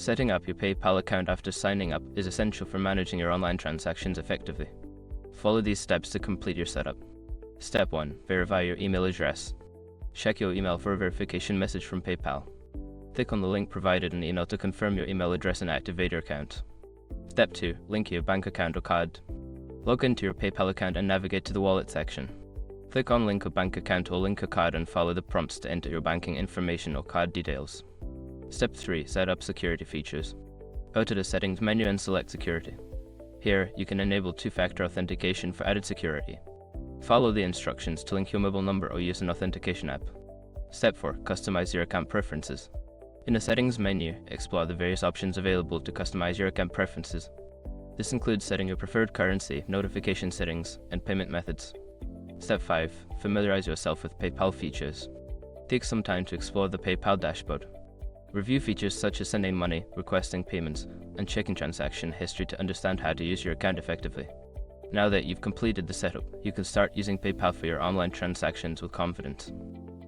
Setting up your PayPal account after signing up is essential for managing your online transactions effectively. Follow these steps to complete your setup. Step 1. Verify your email address. Check your email for a verification message from PayPal. Click on the link provided in the email to confirm your email address and activate your account. Step 2. Link your bank account or card. Log into your PayPal account and navigate to the wallet section. Click on Link a bank account or link a card and follow the prompts to enter your banking information or card details. Step 3. Set up security features. Go to the Settings menu and select Security. Here, you can enable two-factor authentication for added security. Follow the instructions to link your mobile number or use an authentication app. Step 4. Customize your account preferences. In the Settings menu, explore the various options available to customize your account preferences. This includes setting your preferred currency, notification settings, and payment methods. Step 5. Familiarize yourself with PayPal features. Take some time to explore the PayPal dashboard. Review features such as sending money, requesting payments, and checking transaction history to understand how to use your account effectively. Now that you've completed the setup, you can start using PayPal for your online transactions with confidence.